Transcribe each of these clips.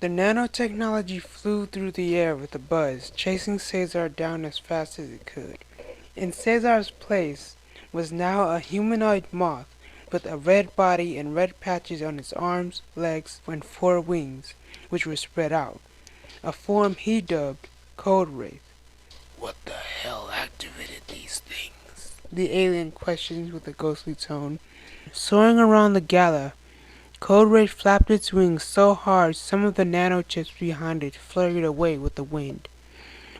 The nanotechnology flew through the air with a buzz, chasing Cesar down as fast as it could. In Cesar's place was now a humanoid moth with a red body and red patches on its arms, legs, and four wings, which were spread out, a form he dubbed Cold Wraith. What the hell activated these things? The alien questioned with a ghostly tone. Soaring around the gala, Cold Wraith flapped its wings so hard some of the nanochips behind it fluttered away with the wind.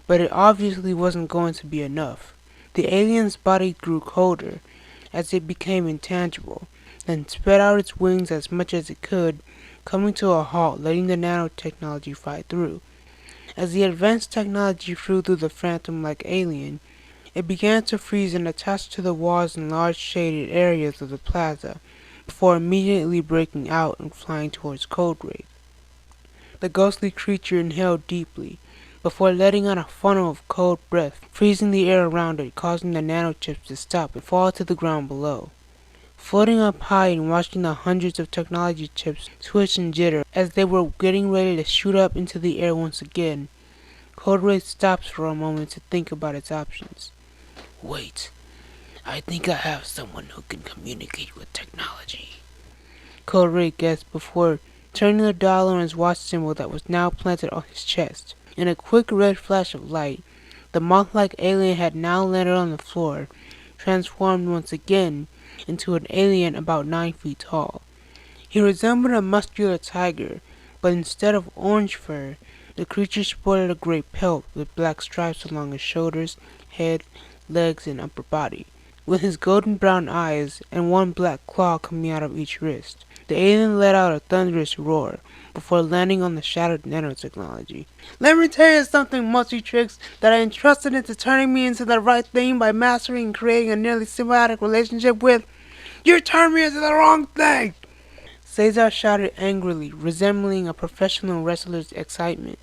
But it obviously wasn't going to be enough. The alien's body grew colder as it became intangible, then spread out its wings as much as it could, coming to a halt, letting the nanotechnology fight through. As the advanced technology flew through the phantom-like alien, it began to freeze and attach to the walls in large shaded areas of the plaza, before immediately breaking out and flying towards Cold Wraith. The ghostly creature inhaled deeply, before letting out a funnel of cold breath, freezing the air around it, causing the nanochips to stop and fall to the ground below. Floating up high and watching the hundreds of technology chips twitch and jitter as they were getting ready to shoot up into the air once again, Cold Wraith stops for a moment to think about its options. Wait, I think I have someone who can communicate with technology. Cold Wraith guessed before turning the dial on his watch symbol that was now planted on his chest. In a quick red flash of light, the moth-like alien had now landed on the floor, transformed once again into an alien about 9 feet tall. He resembled a muscular tiger, but instead of orange fur, the creature sported a gray pelt with black stripes along his shoulders, head, legs, and upper body, with his golden brown eyes and one black claw coming out of each wrist. The alien let out a thunderous roar before landing on the shattered nanotechnology. Let me tell you something, Multi-Tricks, that I entrusted into turning me into the right thing by mastering and creating a nearly symbiotic relationship with. You turned me into the wrong thing! Cesar shouted angrily, resembling a professional wrestler's excitement.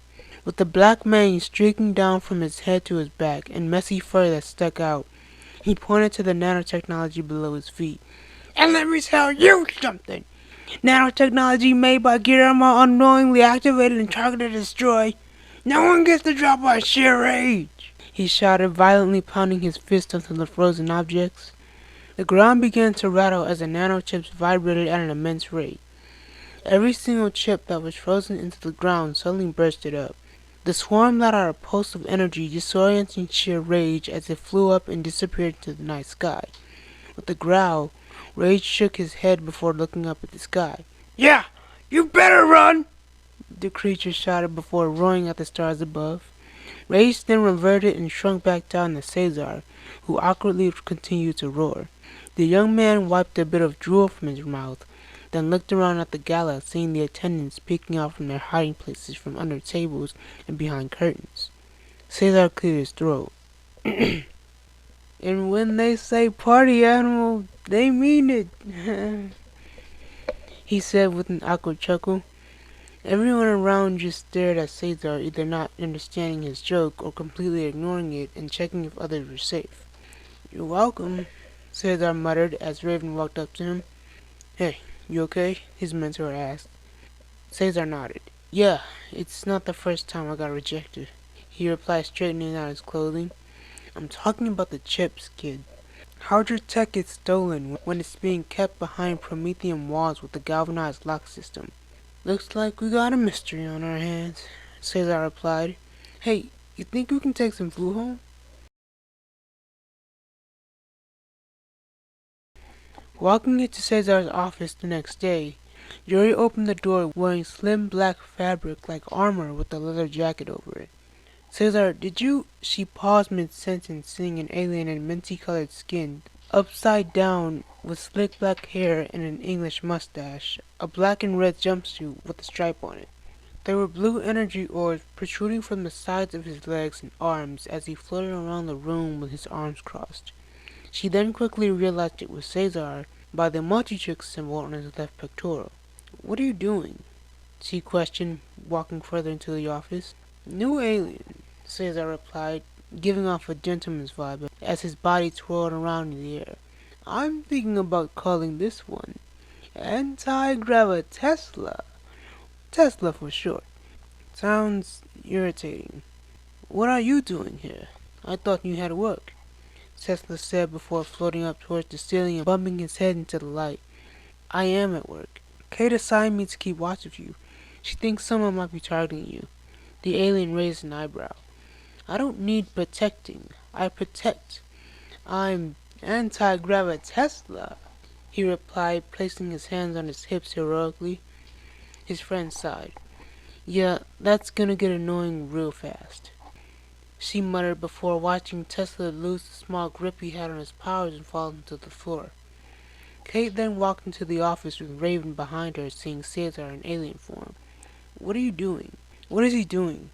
With the black mane streaking down from his head to his back and messy fur that stuck out, he pointed to the nanotechnology below his feet. And let me tell you something! Nanotechnology made by Guillermo unknowingly activated and targeted to destroy. No one gets to drop by sheer rage! He shouted, violently pounding his fist onto the frozen objects. The ground began to rattle as the nanochips vibrated at an immense rate. Every single chip that was frozen into the ground suddenly bursted up. The swarm let out a pulse of energy, disorienting sheer rage as it flew up and disappeared into the night sky. With a growl, Rage shook his head before looking up at the sky. Yeah, you better run! The creature shouted before roaring at the stars above. Rage then reverted and shrunk back down to Cesar, who awkwardly continued to roar. The young man wiped a bit of drool from his mouth, then looked around at the gala, seeing the attendants peeking out from their hiding places from under tables and behind curtains. Cesar cleared his throat. And when they say party animal, they mean it, he said with an awkward chuckle. Everyone around just stared at Cesar, either not understanding his joke or completely ignoring it and checking if others were safe. You're welcome, Cesar muttered as Raven walked up to him. Hey, you okay? His mentor asked. Cesar nodded. Yeah, it's not the first time I got rejected, he replied, straightening out his clothing. I'm talking about the chips, kid. How'd your tech get stolen when it's being kept behind Promethean walls with the galvanized lock system? Looks like we got a mystery on our hands, Cesar replied. Hey, you think we can take some food home? Walking into Cesar's office the next day, Yuri opened the door wearing slim black fabric like armor with a leather jacket over it. Cesar, did you? She paused mid-sentence, seeing an alien in minty-colored skin, upside down with slick black hair and an English mustache, a black and red jumpsuit with a stripe on it. There were blue energy orbs protruding from the sides of his legs and arms as he floated around the room with his arms crossed. She then quickly realized it was Cesar by the multi-trick symbol on his left pectoral. What are you doing? She questioned, walking further into the office. New alien, Cesar replied, giving off a gentleman's vibe as his body twirled around in the air. I'm thinking about calling this one Anti-Gravitesla. Tesla for short. Sounds irritating. What are you doing here? I thought you had work, Cesar said before floating up towards the ceiling and bumping his head into the light. I am at work. Kate assigned me to keep watch of you. She thinks someone might be targeting you. The alien raised an eyebrow. I don't need protecting. I protect. I'm anti-gravity Tesla, he replied, placing his hands on his hips heroically. His friend sighed. Yeah, that's gonna get annoying real fast, she muttered before watching Tesla lose the small grip he had on his powers and fall to the floor. Kate then walked into the office with Raven behind her, seeing Cesar in alien form. What are you doing? What is he doing?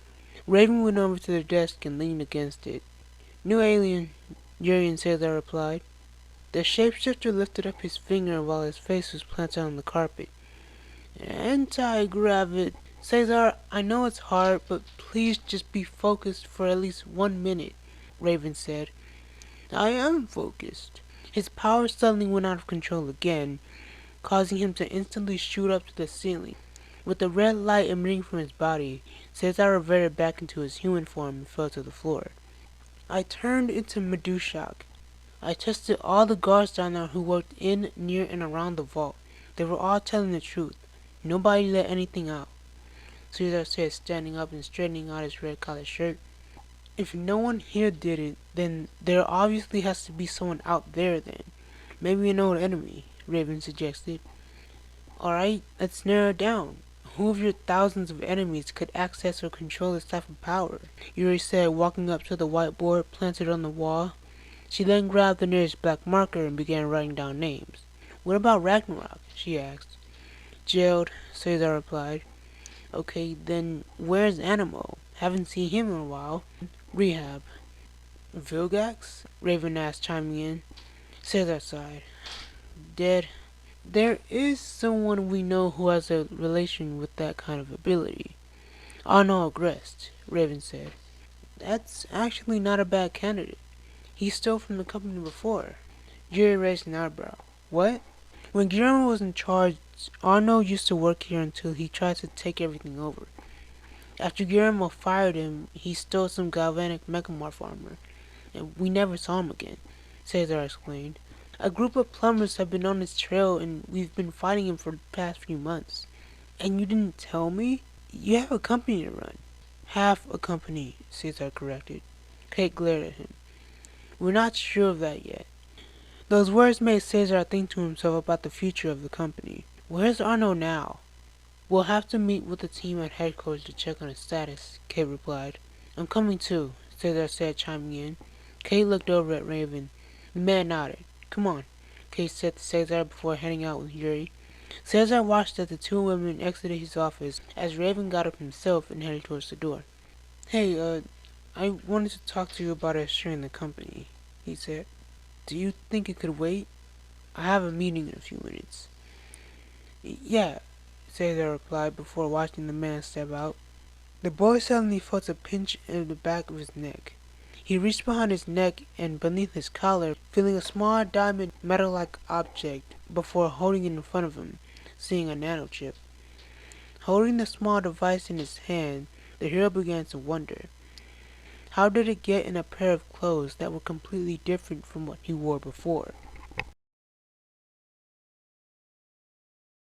Raven went over to the desk and leaned against it. New alien, Yuri and Cesar replied. The shapeshifter lifted up his finger while his face was planted on the carpet. Anti-gravity. Cesar, I know it's hard, but please just be focused for at least 1 minute, Raven said. I am focused. His power suddenly went out of control again, causing him to instantly shoot up to the ceiling. With the red light emitting from his body, Cesar reverted back into his human form and fell to the floor. I turned into Medushak. I tested all the guards down there who worked in, near, and around the vault. They were all telling the truth. Nobody let anything out, Cesar said, standing up and straightening out his red collared shirt. If no one here did it, then there obviously has to be someone out there then. Maybe an old enemy, Raven suggested. Alright, let's narrow it down. Who of your thousands of enemies could access or control this type of power? Yuri said, walking up to the whiteboard planted on the wall. She then grabbed the nearest black marker and began writing down names. What about Ragnarok? She asked. Jailed, Cesar replied. Okay, then where's Animo? Haven't seen him in a while. Rehab. Vilgax? Raven asked, chiming in. Cesar sighed. Dead. There is someone we know who has a relation with that kind of ability. Arno Agrest, Raven said. That's actually not a bad candidate. He stole from the company before. Jerry raised an eyebrow. What? When Guillermo was in charge, Arno used to work here until he tried to take everything over. After Guillermo fired him, he stole some galvanic megamorph armor, and we never saw him again, Cesar explained. A group of plumbers have been on his trail, and we've been fighting him for the past few months. And you didn't tell me? You have a company to run. Half a company, Cesar corrected. Kate glared at him. We're not sure of that yet. Those words made Cesar think to himself about the future of the company. Where's Arno now? We'll have to meet with the team at headquarters to check on his status, Kate replied. I'm coming too, Cesar said, chiming in. Kate looked over at Raven. The man nodded. Come on, Kate said to Cesar before heading out with Yuri. Cesar watched as the two women exited his office as Raven got up himself and headed towards the door. Hey, I wanted to talk to you about us sharing the company, he said. Do you think it could wait? I have a meeting in a few minutes. Yeah, Cesar replied before watching the man step out. The boy suddenly felt a pinch in the back of his neck. He reached behind his neck and beneath his collar, feeling a small diamond metal-like object before holding it in front of him, seeing a nanochip. Holding the small device in his hand, the hero began to wonder. How did it get in a pair of clothes that were completely different from what he wore before?